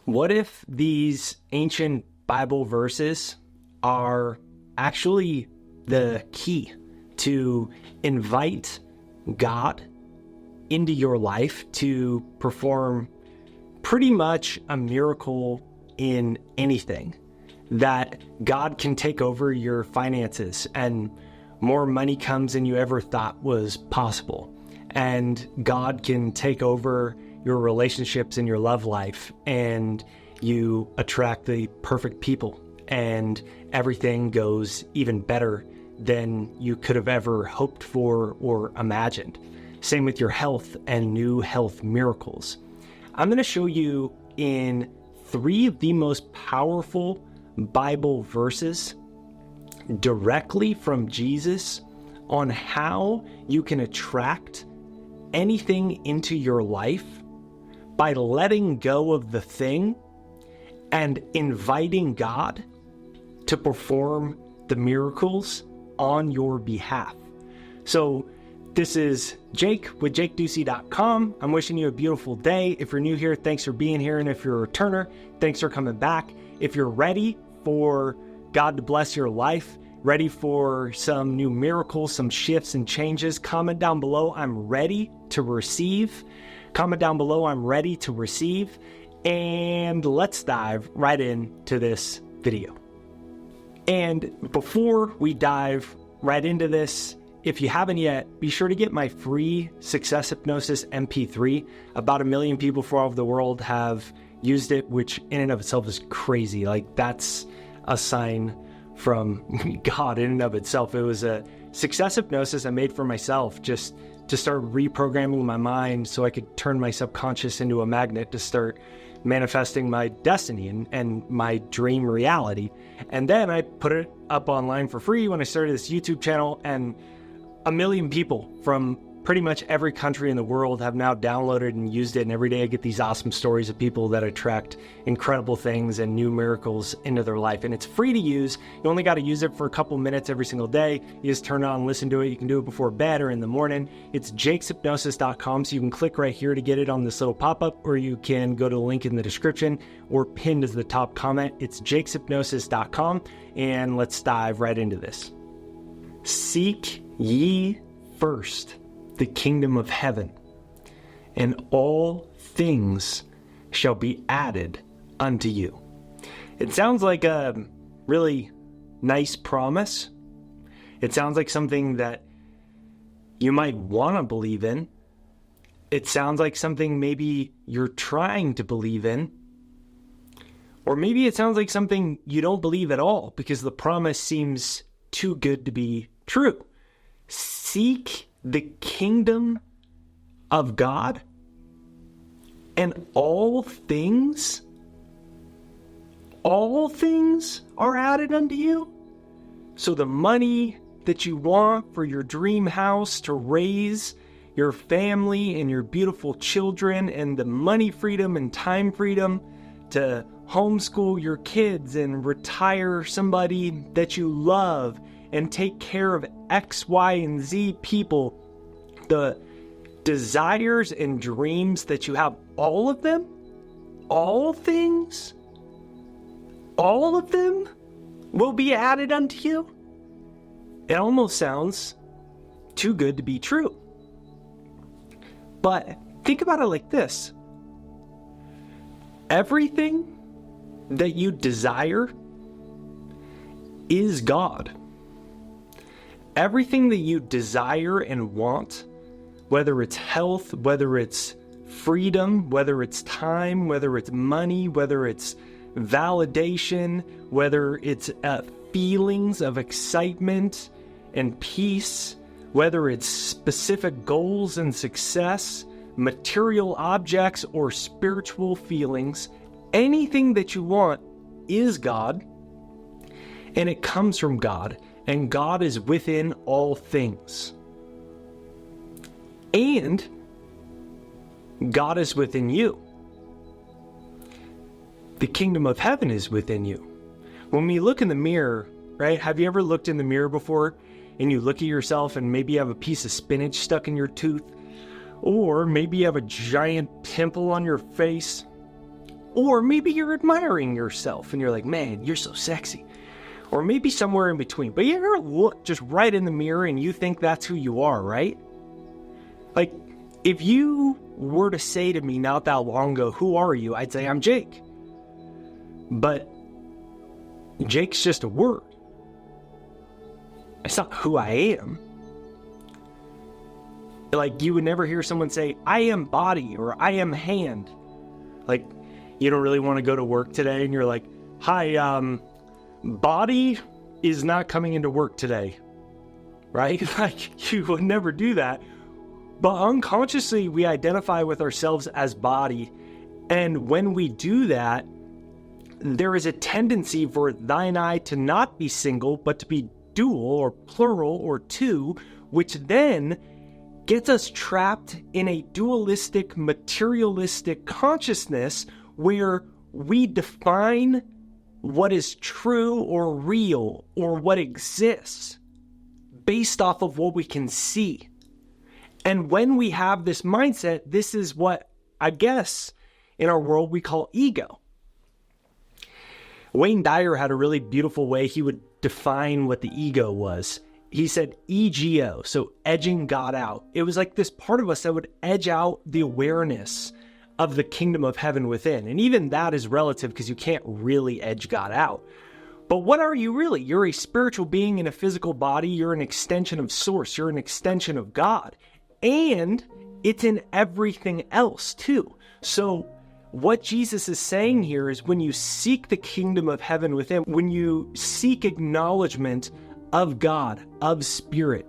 What if these ancient Bible verses are actually the key to invite God into your life to perform pretty much a miracle in anything? That God can take over your finances and more money comes than you ever thought was possible. And God can take over your relationships and your love life, and you attract the perfect people, and everything goes even better than you could have ever hoped for or imagined. Same with your health and new health miracles. I'm going to show you in 3 of the most powerful Bible verses directly from Jesus on how you can attract anything into your life by letting go of the thing and inviting God to perform the miracles on your behalf. So this is Jake with JakeDucey.com. I'm wishing you a beautiful day. If you're new here, thanks for being here. And if you're a returner, thanks for coming back. If you're ready for God to bless your life, ready for some new miracles, some shifts and changes, comment down below, I'm ready to receive. Comment down below, I'm ready to receive. And let's dive right into this video. And before we dive right into this, if you haven't yet, be sure to get my free Success Hypnosis MP3. About 1 million people from all over the world have used it, which in and of itself is crazy. Like, that's a sign from God in and of itself. It was a Success Hypnosis I made for myself, just to start reprogramming my mind so I could turn my subconscious into a magnet to start manifesting my destiny and my dream reality. And then I put it up online for free when I started this YouTube channel, and 1 million people from pretty much every country in the world have now downloaded and used it. And every day I get these awesome stories of people that attract incredible things and new miracles into their life. And it's free to use. You only got to use it for a couple minutes every single day. You just turn it on, listen to it. You can do it before bed or in the morning. It's jakeshypnosis.com. So you can click right here to get it on this little pop-up, or you can go to the link in the description or pinned as the top comment. It's jakeshypnosis.com. And let's dive right into this. Seek ye first the kingdom of heaven, and all things shall be added unto you. It sounds like a really nice promise. It sounds like something that you might want to believe in. It sounds like something maybe you're trying to believe in. Or maybe it sounds like something you don't believe at all because the promise seems too good to be true. Seek the kingdom of God, and all things are added unto you. So the money that you want for your dream house to raise your family and your beautiful children, and the money freedom and time freedom to homeschool your kids and retire somebody that you love and take care of X, Y, and Z people, the desires and dreams that you have, all of them, all things, all of them will be added unto you. It almost sounds too good to be true. But think about it like this. Everything that you desire is God. Everything that you desire and want, whether it's health, whether it's freedom, whether it's time, whether it's money, whether it's validation, whether it's feelings of excitement and peace, whether it's specific goals and success, material objects or spiritual feelings, anything that you want is God, and it comes from God. And God is within all things. And God is within you. The kingdom of heaven is within you. When we look in the mirror, right? Have you ever looked in the mirror before and you look at yourself and maybe you have a piece of spinach stuck in your tooth? Or maybe you have a giant pimple on your face? Or maybe you're admiring yourself and you're like, man, you're so sexy. Or maybe somewhere in between. But you ever look just right in the mirror and you think that's who you are, right? Like, if you were to say to me not that long ago, who are you? I'd say, I'm Jake. But Jake's just a word. It's not who I am. Like, you would never hear someone say, I am body, or I am hand. Like, you don't really want to go to work today, and you're like, hi, body is not coming into work today. Right? Like, you would never do that. But unconsciously, we identify with ourselves as body. And when we do that, there is a tendency for thine I to not be single, but to be dual or plural or two, which then gets us trapped in a dualistic, materialistic consciousness where we define what is true or real or what exists based off of what we can see. And when we have this mindset, this is what, I guess, in our world we call ego. Wayne Dyer had a really beautiful way he would define what the ego was. He said ego, so edging God out. It was like this part of us that would edge out the awareness of the kingdom of heaven within. And even that is relative because you can't really edge God out. But what are you really? You're a spiritual being in a physical body. You're an extension of Source. You're an extension of God. And it's in everything else too. So what Jesus is saying here is when you seek the kingdom of heaven within, when you seek acknowledgement of God, of spirit,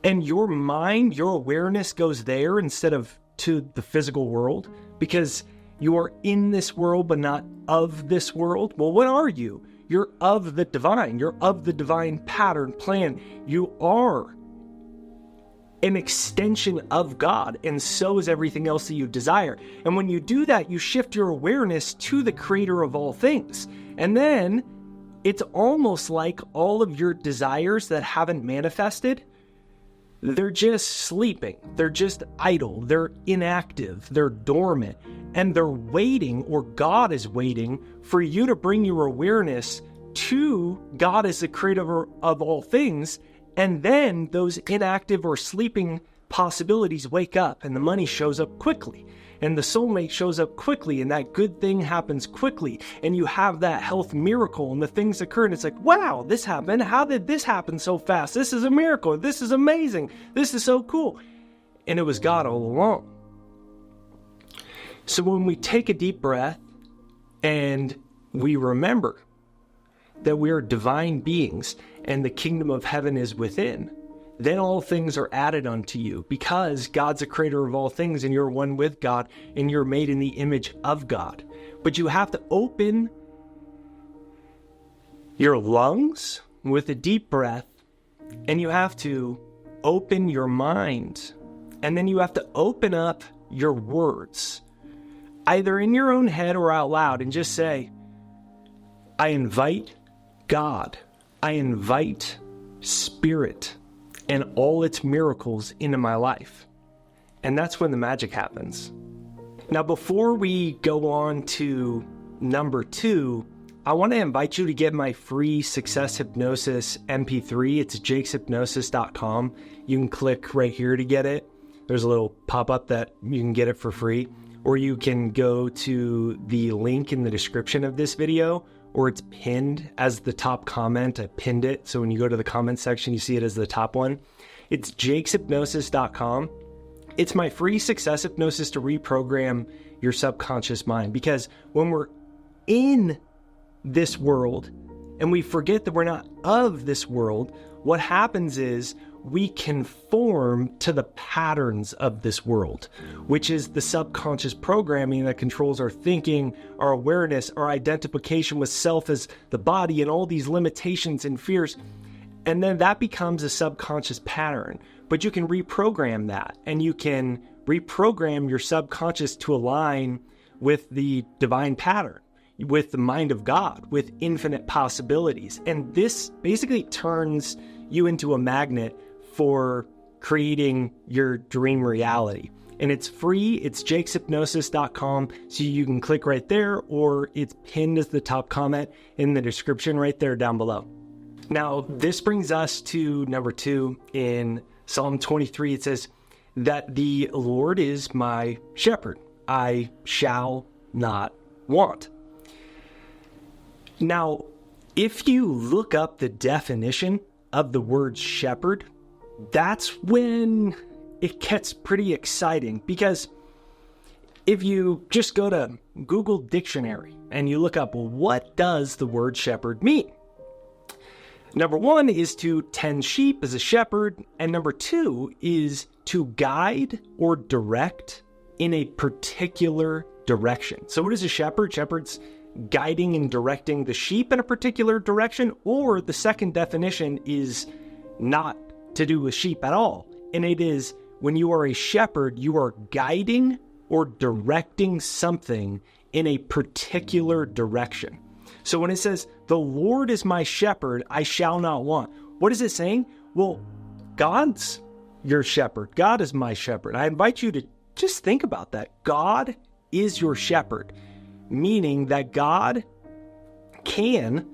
and your mind, your awareness goes there instead of to the physical world, because you are in this world but not of this world. Well, what are you? You're of the divine. You're of the divine pattern, plan. You are an extension of God, and so is everything else that you desire. And when you do that, you shift your awareness to the creator of all things. And then it's almost like all of your desires that haven't manifested, they're just sleeping. They're just idle. They're inactive. They're dormant. And they're waiting, or God is waiting, for you to bring your awareness to God as the creator of all things. And then those inactive or sleeping possibilities wake up, and the money shows up quickly, and the soulmate shows up quickly, and that good thing happens quickly, and you have that health miracle, and the things occur, and it's like, wow, this happened. How did this happen so fast? This is a miracle. This is amazing. This is so cool. And it was God all along. So when we take a deep breath and we remember that we are divine beings and the kingdom of heaven is within, then all things are added unto you, because God's the creator of all things and you're one with God and you're made in the image of God. But you have to open your lungs with a deep breath, and you have to open your mind, and then you have to open up your words, either in your own head or out loud, and just say, I invite God, I invite Spirit and all its miracles into my life. And that's when the magic happens. Now, before we go on to number 2, I want to invite you to get my free Success Hypnosis MP3. It's jakeshypnosis.com. You can click right here to get it. There's a little pop-up that you can get it for free. Or you can go to the link in the description of this video, or it's pinned as the top comment. I pinned it, so when you go to the comment section, you see it as the top one. It's jakeshypnosis.com. It's my free Success Hypnosis to reprogram your subconscious mind. Because when we're in this world and we forget that we're not of this world, what happens is we conform to the patterns of this world, which is the subconscious programming that controls our thinking, our awareness, our identification with self as the body, and all these limitations and fears. And then that becomes a subconscious pattern. But you can reprogram that, and you can reprogram your subconscious to align with the divine pattern, with the mind of God, with infinite possibilities. And this basically turns you into a magnet for creating your dream reality. and it's free. It's jakeshypnosis.com, so you can click right there, or it's pinned as the top comment in the description right there down below. Now, this brings us to number 2 in Psalm 23. It says that the Lord is my shepherd. I shall not want. Now, if you look up the definition of the word shepherd, that's when it gets pretty exciting, because if you just go to Google Dictionary and you look up, well, what does the word shepherd mean? Number 1 is to tend sheep as a shepherd, and number 2 is to guide or direct in a particular direction. So what is a shepherd? Shepherd's guiding and directing the sheep in a particular direction, or the second definition is not to do with sheep at all. And it is, when you are a shepherd, you are guiding or directing something in a particular direction. So when it says, the Lord is my shepherd, I shall not want, what is it saying? Well, God's your shepherd. God is my shepherd. I invite you to just think about that. God is your shepherd, meaning that God can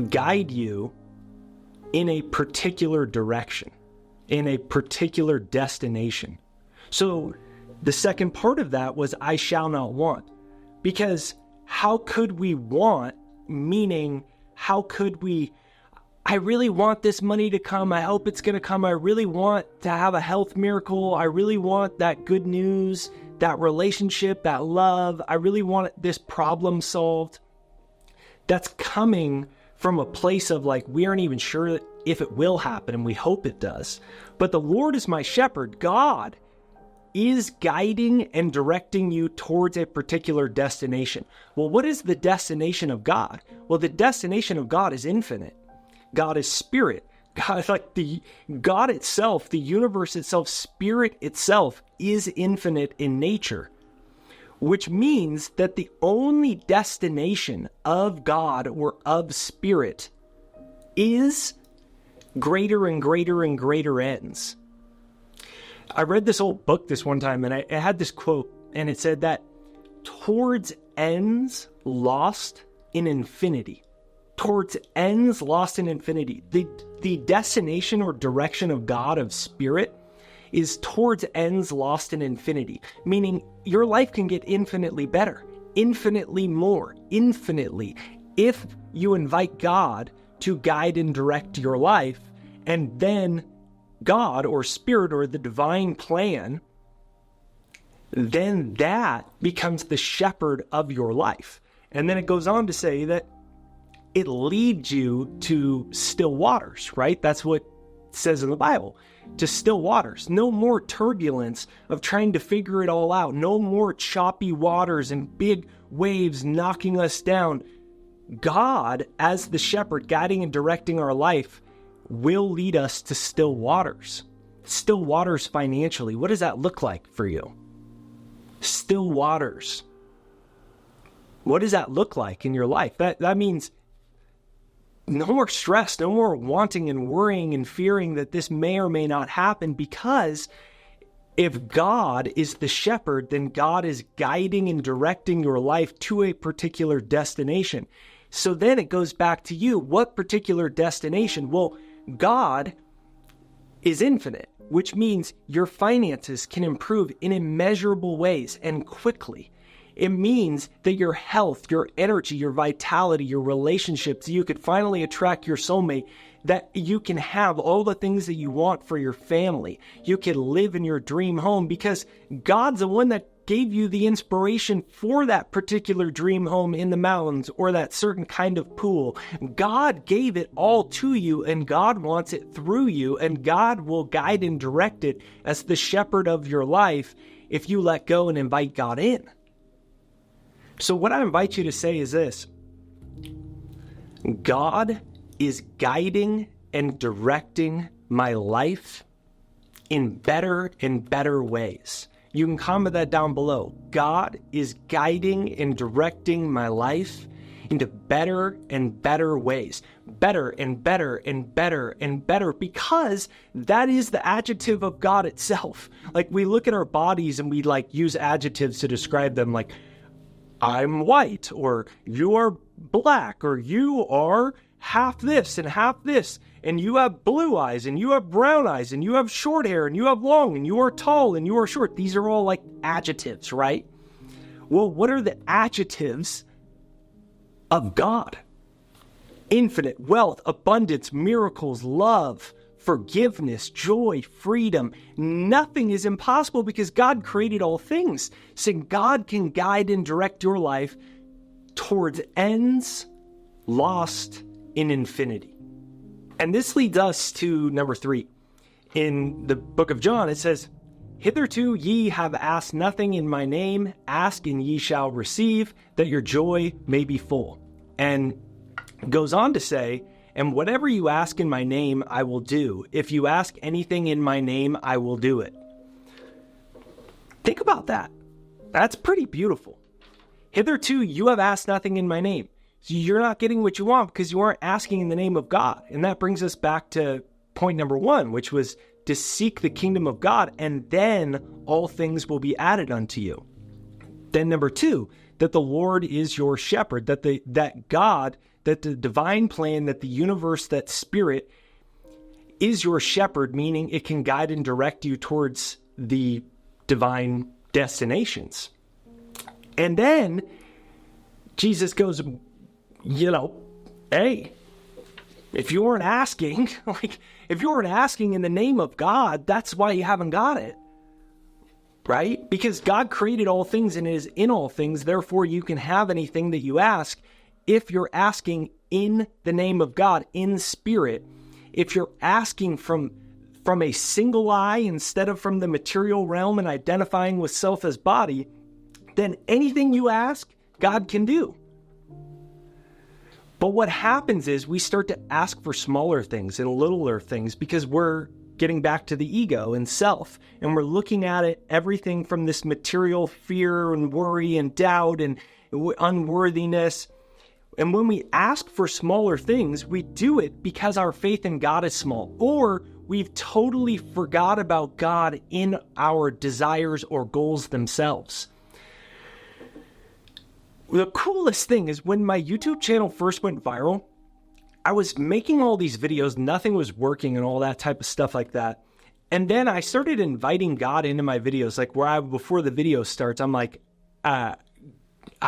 guide you in a particular direction, in a particular destination. So the second part of that was, I shall not want. Because how could we want, meaning how could we, I really want this money to come. I hope it's going to come. I really want to have a health miracle. I really want that good news, that relationship, that love. I really want this problem solved. That's coming from a place of like, we aren't even sure if it will happen, and we hope it does. But the Lord is my shepherd. God is guiding and directing you towards a particular destination. Well, what is the destination of God? Well, the destination of God is infinite. God is spirit. God, like the God itself, the universe itself, spirit itself is infinite in nature, which means that the only destination of God or of spirit is greater and greater and greater ends. I read this old book this one time, and it had this quote, and it said that towards ends lost in infinity. Towards ends lost in infinity. The destination or direction of God, of spirit, is towards ends lost in infinity, meaning your life can get infinitely better, infinitely more, infinitely, if you invite God to guide and direct your life, and then God or spirit or the divine plan, then that becomes the shepherd of your life. And then it goes on to say that it leads you to still waters, right? That's what it says in the Bible, to still waters. No more turbulence of trying to figure it all out. No more choppy waters and big waves knocking us down. God, as the shepherd guiding and directing our life, will lead us to still waters. Still waters financially. What does that look like for you? Still waters. What does that look like in your life? That means no more stress, no more wanting and worrying and fearing that this may or may not happen, because if God is the shepherd, then God is guiding and directing your life to a particular destination. So then it goes back to you. What particular destination? Well, God is infinite, which means your finances can improve in immeasurable ways and quickly. It means that your health, your energy, your vitality, your relationships, you could finally attract your soulmate, that you can have all the things that you want for your family. You can live in your dream home because God's the one that gave you the inspiration for that particular dream home in the mountains or that certain kind of pool. God gave it all to you, and God wants it through you, and God will guide and direct it as the shepherd of your life if you let go and invite God in. So what I invite you to say is this: God is guiding and directing my life in better and better ways. You can comment that down below. God is guiding and directing my life into better and better ways. Better and better and better and better, because that is the adjective of God itself. Like, we look at our bodies and we like use adjectives to describe them, like, I'm white, or you are black, or you are half this and half this, and you have blue eyes, and you have brown eyes, and you have short hair, and you have long, and you are tall, and you are short. These are all like adjectives, right? Well, what are the adjectives of God? Infinite, wealth, abundance, miracles, love, forgiveness, joy, freedom. Nothing is impossible because God created all things. So God can guide and direct your life towards ends lost in infinity. And this leads us to number 3. In the book of John, it says, hitherto ye have asked nothing in my name, ask and ye shall receive, that your joy may be full. And goes on to say, and whatever you ask in my name, I will do. If you ask anything in my name, I will do it. Think about that. That's pretty beautiful. Hitherto, you have asked nothing in my name. So you're not getting what you want because you aren't asking in the name of God. And that brings us back to point number 1, which was to seek the kingdom of God, and then all things will be added unto you. Then number 2, that the Lord is your shepherd, that God, that the divine plan, that the universe, that spirit is your shepherd, meaning it can guide and direct you towards the divine destinations. And then Jesus goes, hey, if you weren't asking, if you weren't asking in the name of God, that's why you haven't got it. Right? Because God created all things and is in all things. Therefore, you can have anything that you ask if you're asking in the name of God, in spirit. If you're asking from a single eye instead of from the material realm and identifying with self as body, then anything you ask, God can do. But what happens is we start to ask for smaller things and littler things because we're getting back to the ego and self, and we're looking at it, everything from this material fear and worry and doubt and unworthiness. And when we ask for smaller things, we do it because our faith in God is small, or we've totally forgot about God in our desires or goals themselves. The coolest thing is when my YouTube channel first went viral, I was making all these videos, nothing was working and all that type of stuff like that. And then I started inviting God into my videos, like before the video starts, I'm like, I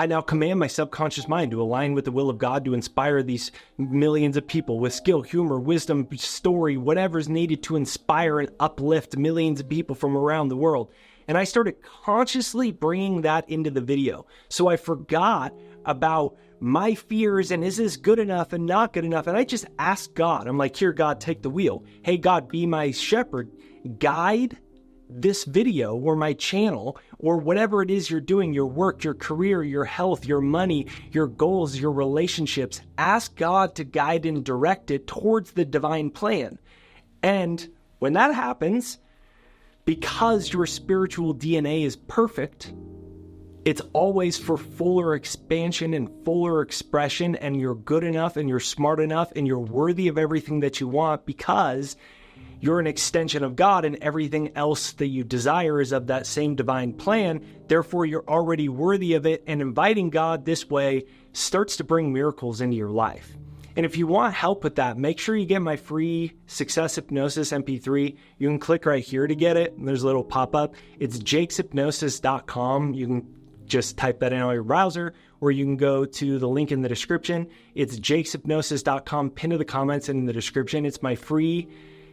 now command my subconscious mind to align with the will of God to inspire these millions of people with skill, humor, wisdom, story, whatever's needed to inspire and uplift millions of people from around the world. And I started consciously bringing that into the video. So I forgot about my fears and is this good enough and not good enough. And I just asked God, I'm like, here, God, take the wheel. Hey, God, be my shepherd. Guide this video or my channel or whatever it is you're doing, your work, your career, your health, your money, your goals, your relationships. Ask God to guide and direct it towards the divine plan. And when that happens, because your spiritual DNA is perfect, it's always for fuller expansion and fuller expression, and you're good enough and you're smart enough and you're worthy of everything that you want because you're an extension of God, and everything else that you desire is of that same divine plan. Therefore, you're already worthy of it, and inviting God this way starts to bring miracles into your life. And if you want help with that, make sure you get my free Success Hypnosis MP3. You can click right here to get it. There's a little pop-up. It's jakeshypnosis.com. You can just type that in on your browser, or you can go to the link in the description. It's jakeshypnosis.com, pinned to the comments and in the description. It's my free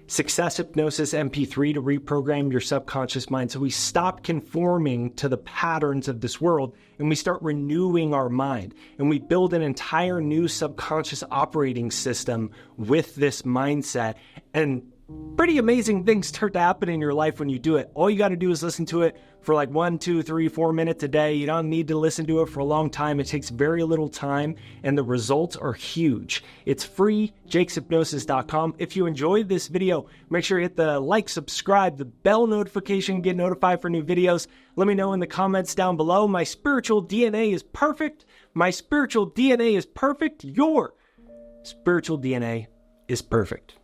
Success Hypnosis MP3 to reprogram your subconscious mind so we stop conforming to the patterns of this world and we start renewing our mind, and we build an entire new subconscious operating system with this mindset. And pretty amazing things start to happen in your life when you do it. All you got to do is listen to it for like 1, 2, 3, 4 minutes a day. You don't need to listen to it for a long time. It takes very little time and the results are huge. It's free, jakeshypnosis.com. If you enjoyed this video, make sure you hit the like, subscribe, the bell notification, get notified for new videos. Let me know in the comments down below. My spiritual DNA is perfect. my spiritual DNA is perfect, your spiritual DNA is perfect.